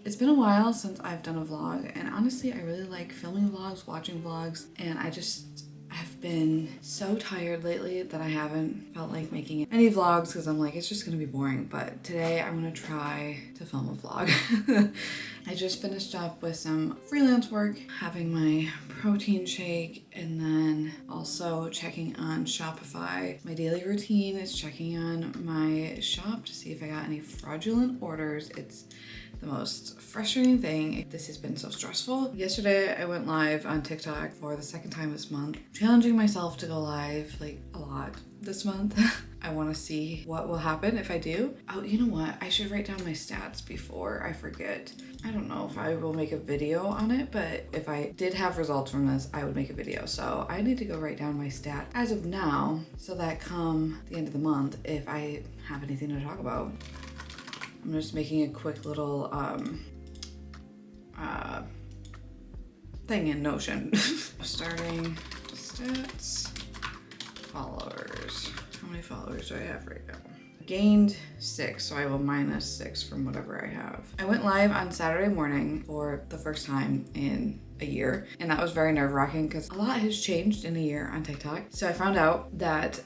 It's been a while since I've done a vlog, and honestly I really like filming vlogs, watching vlogs, and I've been so tired lately that I haven't felt like making any vlogs because I'm like, it's just gonna be boring. But today I'm gonna try to film a vlog. I just finished up with some freelance work, having my protein shake, and then also checking on Shopify. My daily routine is checking on my shop to see if I got any fraudulent orders. It's the most frustrating thing. This has been so stressful. Yesterday I went live on TikTok for the second time this month, challenging myself to go live like a lot this month. I want to see what will happen if I do. Oh, you know what? I should write down my stats before I forget. I don't know if I will make a video on it, but if I did have results from this, I would make a video. So I need to go write down my stat as of now so that come the end of the month, if I have anything to talk about. I'm just making a quick little thing in Notion. Starting stats, followers. How many followers do I have right now? Gained 6, so I will minus 6 from whatever I have. I went live on Saturday morning for the first time in a year, and that was very nerve-wracking because a lot has changed in a year on TikTok. So I found out that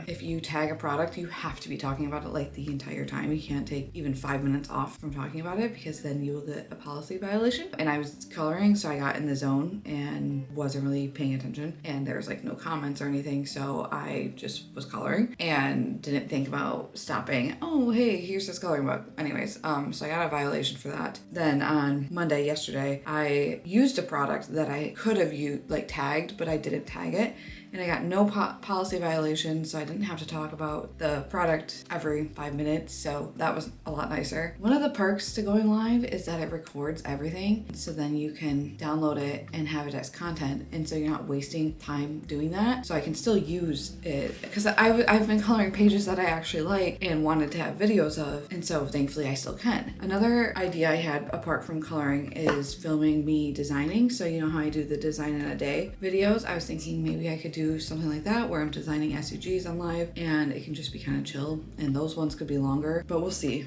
if you tag a product, you have to be talking about it like the entire time. You can't take even 5 minutes off from talking about it because then you will get a policy violation. And I was coloring, so I got in the zone and wasn't really paying attention, and there was like no comments or anything, so I just was coloring and didn't think about stopping. Oh, hey, here's this coloring book. Anyways, so I got a violation for that. Then on Monday, yesterday, I used a product that I could have used, like tagged, but I didn't tag it. And I got no policy violation, so I didn't have to talk about the product every 5 minutes. So that was a lot nicer. One of the perks to going live is that it records everything. So then you can download it and have it as content. And so you're not wasting time doing that. So I can still use it because I've been coloring pages that I actually like and wanted to have videos of. And so thankfully I still can. Another idea I had apart from coloring is filming me designing. So you know how I do the design in a day videos? I was thinking maybe I could do something like that where I'm designing SUGs on live and it can just be kind of chill, and those ones could be longer, but we'll see.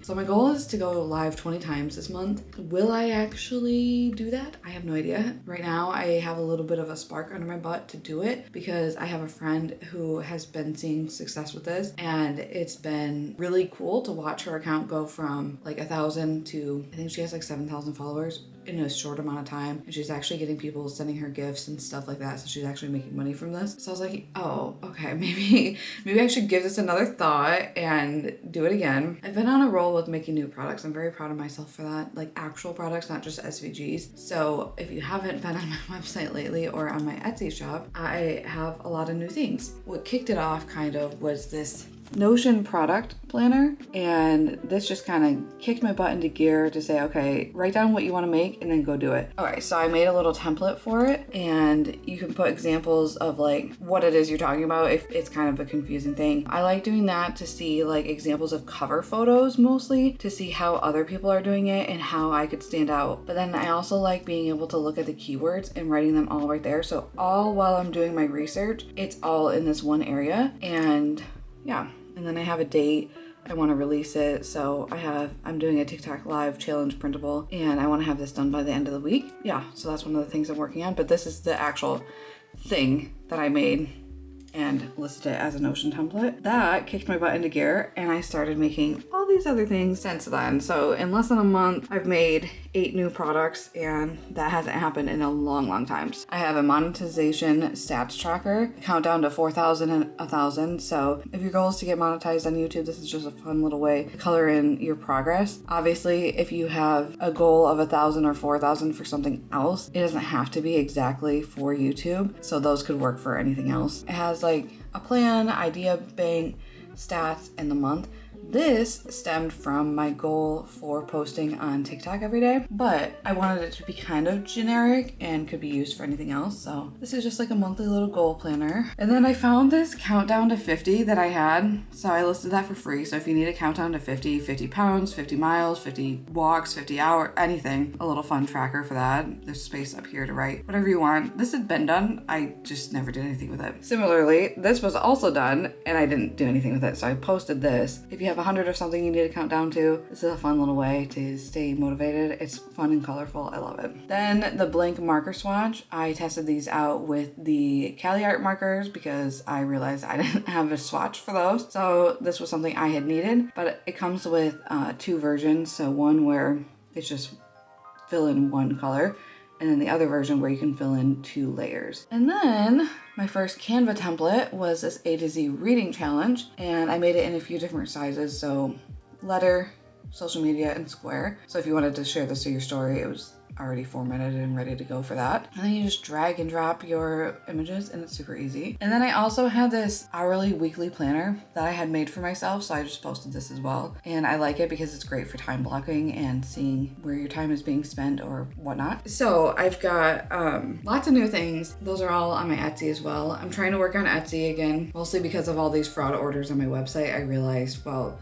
So my goal is to go live 20 times this month. Will I actually do that? I have no idea. Right now I have a little bit of a spark under my butt to do it because I have a friend who has been seeing success with this, and it's been really cool to watch her account go from like 1,000 to I think she has like 7,000 followers in a short amount of time, and she's actually getting people sending her gifts and stuff like that, so she's actually making money from this. So I was like, oh, okay, maybe I should give this another thought and do it again. I've been on a roll with making new products. I'm very proud of myself for that, like actual products, not just SVGs. So if you haven't been on my website lately or on my Etsy shop, I have a lot of new things. What kicked it off kind of was this Notion product planner, and this just kind of kicked my butt into gear to say, okay, write down what you want to make and then go do it. All right, so I made a little template for it, and you can put examples of like what it is you're talking about if it's kind of a confusing thing. I like doing that to see like examples of cover photos, mostly to see how other people are doing it and how I could stand out. But then I also like being able to look at the keywords and writing them all right there, so all while I'm doing my research, it's all in this one area. And yeah, and then I have a date. I want to release it. So I'm doing a TikTok live challenge printable, and I want to have this done by the end of the week. Yeah, so that's one of the things I'm working on, but this is the actual thing that I made and listed it as a Notion template. That kicked my butt into gear, and I started making all these other things since then. So in less than a month, I've made 8 new products, and that hasn't happened in a long time. I have a monetization stats tracker, countdown to 4,000 and 1,000. So if your goal is to get monetized on YouTube, this is just a fun little way to color in your progress. Obviously, if you have a goal of 1,000 or 4,000 for something else, it doesn't have to be exactly for YouTube. So those could work for anything else. It has like a plan, idea bank, stats, and the month. This stemmed from my goal for posting on TikTok every day, but I wanted it to be kind of generic and could be used for anything else. So this is just like a monthly little goal planner. And then I found this countdown to 50 that I had. So I listed that for free. So if you need a countdown to 50 pounds, 50 miles, 50 walks, 50 hours, anything, a little fun tracker for that. There's space up here to write whatever you want. This had been done. I just never did anything with it. Similarly, this was also done and I didn't do anything with it. So I posted this. If you have 100 or something you need to count down to. This is a fun little way to stay motivated. It's fun and colorful. I love it. Then the blank marker swatch. I tested these out with the Cali Art markers because I realized I didn't have a swatch for those. So this was something I had needed, but it comes with 2 versions. So one where it's just fill in one color, and then the other version where you can fill in 2 layers. And then my first Canva template was this A to Z reading challenge, and I made it in a few different sizes. So letter, social media, and square. So if you wanted to share this to your story, it was already formatted and ready to go for that. And then you just drag and drop your images and it's super easy. And then I also had this hourly weekly planner that I had made for myself, so I just posted this as well. And I like it because it's great for time blocking and seeing where your time is being spent or whatnot. So I've got lots of new things. Those are all on my Etsy as well. I'm trying to work on Etsy again, mostly because of all these fraud orders on my website. I realized, well,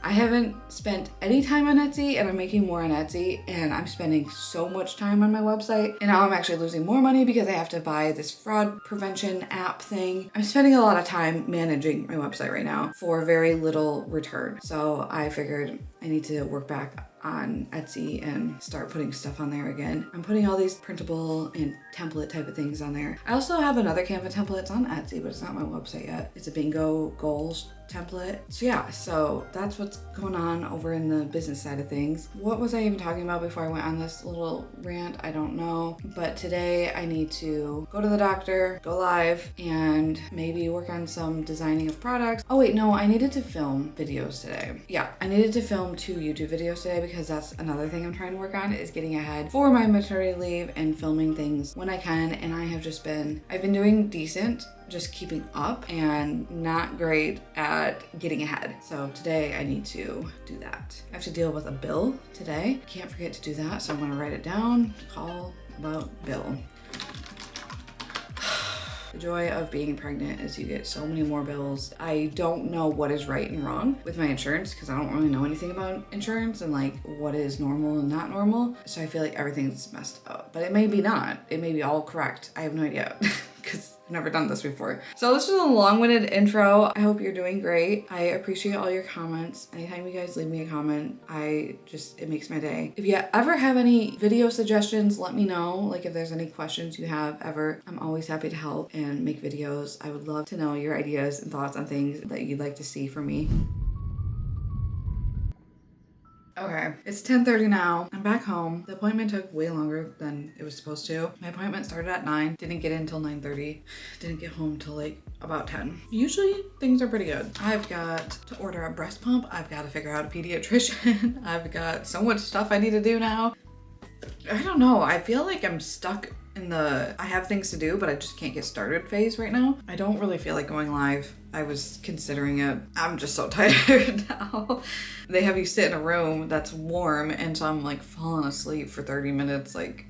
I haven't spent any time on Etsy and I'm making more on Etsy, and I'm spending so much time on my website, and now I'm actually losing more money because I have to buy this fraud prevention app thing. I'm spending a lot of time managing my website right now for very little return. So I figured I need to work back on Etsy and start putting stuff on there again. I'm putting all these printable and template type of things on there. I also have another Canva template. It's on Etsy, but it's not my website yet. It's a bingo goals template. So yeah, so that's what's going on over in the business side of things. What was I even talking about before I went on this little rant? I don't know. But today I need to go to the doctor, go live, and maybe work on some designing of products. Oh wait, no, I needed to film videos today. Yeah, I needed to film 2 YouTube videos today because that's another thing I'm trying to work on, is getting ahead for my maternity leave and filming things when I can. And I've been doing decent, just keeping up, and not great at getting ahead. So today I need to do that. I have to deal with a bill today. Can't forget to do that. So I'm gonna write it down, call about bill. The joy of being pregnant is you get so many more bills. I don't know what is right and wrong with my insurance because I don't really know anything about insurance and like what is normal and not normal. So I feel like everything's messed up, but it may be not. It may be all correct. I have no idea because I've never done this before. So this was a long-winded intro. I hope you're doing great. I appreciate all your comments. Anytime you guys leave me a comment, it makes my day. If you ever have any video suggestions, let me know. Like if there's any questions you have ever, I'm always happy to help and make videos. I would love to know your ideas and thoughts on things that you'd like to see from me. Okay, it's 10:30 now. I'm back home. The appointment took way longer than it was supposed to. My appointment started at 9, didn't get in until 9:30, didn't get home till like about 10. Usually things are pretty good. I've got to order a breast pump. I've got to figure out a pediatrician. I've got so much stuff I need to do now. I don't know. I feel like I'm stuck in the I have things to do, but I just can't get started phase right now. I don't really feel like going live. I was considering it. I'm just so tired now. They have you sit in a room that's warm, and so I'm like falling asleep for 30 minutes, like,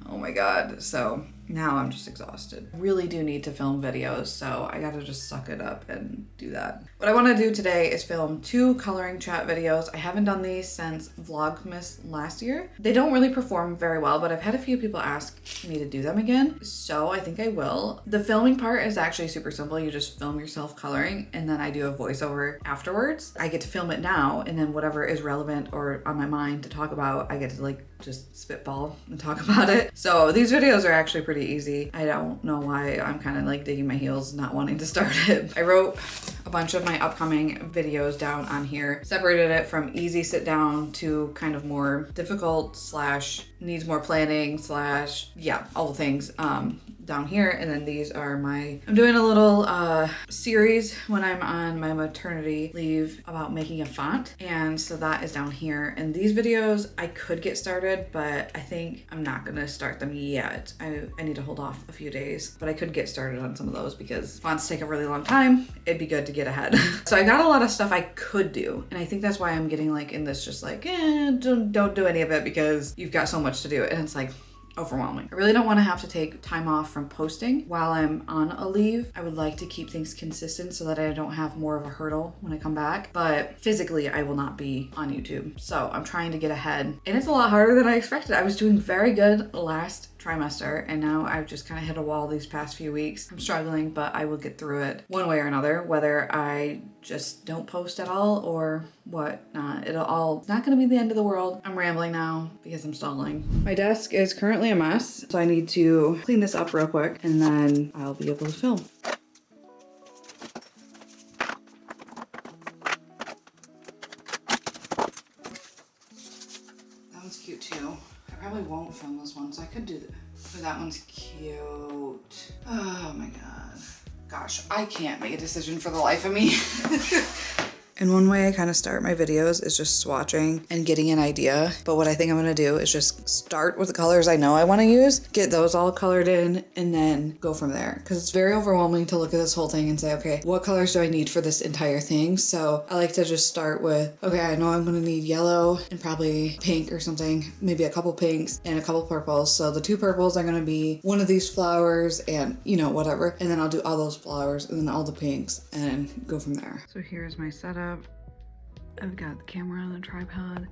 oh my God. So now I'm just exhausted. Really do need to film videos, so I gotta just suck it up and do that. What I wanna do today is film 2 coloring chat videos. I haven't done these since Vlogmas last year. They don't really perform very well, but I've had a few people ask me to do them again, so I think I will. The filming part is actually super simple. You just film yourself coloring, and then I do a voiceover afterwards. I get to film it now, and then whatever is relevant or on my mind to talk about, I get to like just spitball and talk about it. So these videos are actually pretty easy. I don't know why I'm kind of like digging my heels not wanting to start it. I wrote a bunch of my upcoming videos down on here, separated it from easy sit down to kind of more difficult / needs more planning / yeah, all the things down here. And then these are I'm doing a little series when I'm on my maternity leave about making a font, and so that is down here. And these videos I could get started, but I think I'm not gonna start them yet. I need to hold off a few days, but I could get started on some of those because fonts take a really long time. It'd be good to get ahead. So I got a lot of stuff I could do, and I think that's why I'm getting like in this just like don't do any of it because you've got so much to do, and it's like overwhelming. I really don't want to have to take time off from posting while I'm on a leave. I would like to keep things consistent so that I don't have more of a hurdle when I come back, but physically I will not be on YouTube. So I'm trying to get ahead, and it's a lot harder than I expected. I was doing very good last trimester, and now I've just kind of hit a wall these past few weeks. I'm struggling, but I will get through it one way or another, whether I just don't post at all or what not. It's not gonna be the end of the world. I'm rambling now because I'm stalling. My desk is currently a mess, so I need to clean this up real quick and then I'll be able to film. That one's cute too. I probably won't film this one, so I could do that. But that one's cute. Oh my god. Gosh, I can't make a decision for the life of me. And one way I kind of start my videos is just swatching and getting an idea. But what I think I'm gonna do is just start with the colors I know I wanna use, get those all colored in, and then go from there. Because it's very overwhelming to look at this whole thing and say, okay, what colors do I need for this entire thing? So I like to just start with, okay, I know I'm gonna need yellow and probably pink or something, maybe a couple pinks and a couple purples. So the 2 purples are gonna be one of these flowers and, you know, whatever. And then I'll do all those flowers and then all the pinks and go from there. So here's my setup. I've got the camera on the tripod.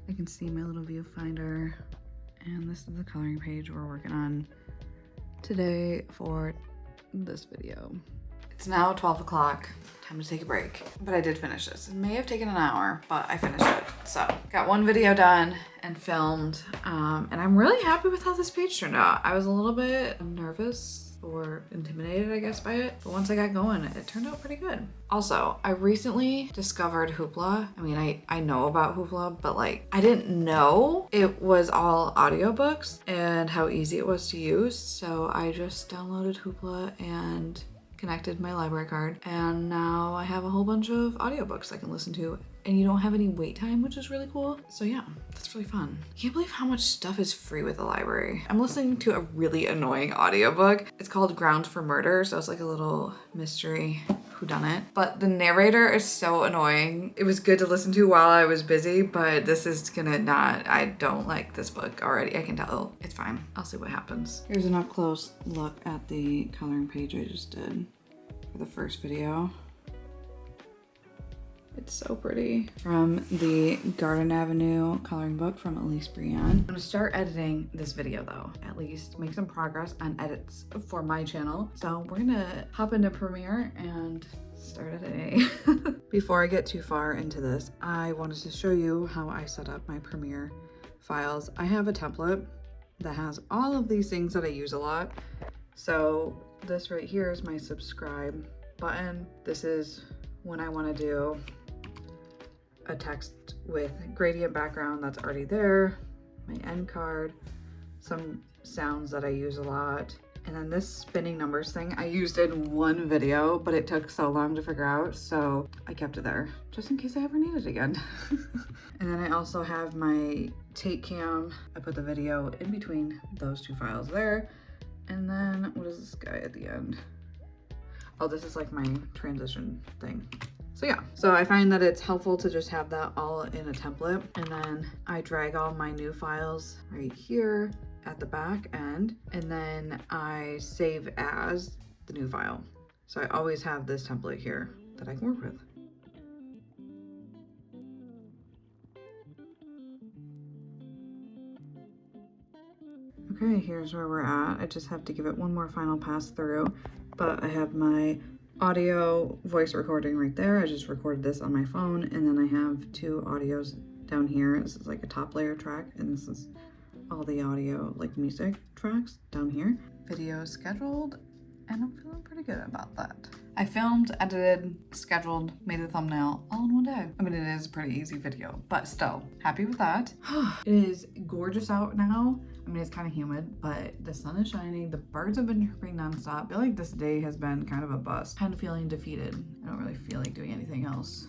I can see my little viewfinder. And this is the coloring page we're working on today for this video. It's now 12 o'clock. Time to take a break. But I did finish this. It may have taken an hour, but I finished it. So got one video done and filmed. And I'm really happy with how this page turned out. I was a little bit nervous or intimidated, I guess, by it. But once I got going, it turned out pretty good. Also, I recently discovered Hoopla. I mean, I know about Hoopla, but like, I didn't know it was all audiobooks and how easy it was to use. So I just downloaded Hoopla and connected my library card. And now I have a whole bunch of audiobooks I can listen to. And you don't have any wait time, which is really cool. So yeah, that's really fun. I can't believe how much stuff is free with the library. I'm listening to a really annoying audiobook. It's called Grounds for Murder, so it's like a little mystery whodunit. But the narrator is so annoying. It was good to listen to while I was busy, but this is gonna not, I don't like this book already. I can tell. It's fine. I'll see what happens. Here's an up close look at the coloring page I just did for the first video. It's so pretty. From the Garden Avenue coloring book from Elise Brienne. I'm gonna start editing this video though, at least make some progress on edits for my channel. So we're gonna hop into Premiere and start editing. Before I get too far into this, I wanted to show you how I set up my Premiere files. I have a template that has all of these things that I use a lot. So this right here is my subscribe button. This is when I wanna do a text with gradient background that's already there, my end card, some sounds that I use a lot, and then this spinning numbers thing I used in one video, but it took so long to figure out, so I kept it there just in case I ever need it again. And then I also have my Tate cam. I put the video in between those 2 files there, and then what is this guy at the end? Oh, this is like my transition thing. So yeah, so I find that it's helpful to just have that all in a template, and then I drag all my new files right here at the back end, and then I save as the new file. So I always have this template here that I can work with. Okay, here's where we're at. I just have to give it one more final pass through, but I have my audio voice recording right there. I just recorded this on my phone, and then I have 2 audios down here. This is like a top layer track, and this is all the audio, like music tracks down here. Video scheduled, and I'm feeling pretty good about that. I filmed, edited, scheduled, made a thumbnail all in one day. I mean, it is a pretty easy video, but still, happy with that. It is gorgeous out now. I mean, it's kind of humid, but the sun is shining. The birds have been chirping nonstop. I feel like this day has been kind of a bust. Kind of feeling defeated. I don't really feel like doing anything else.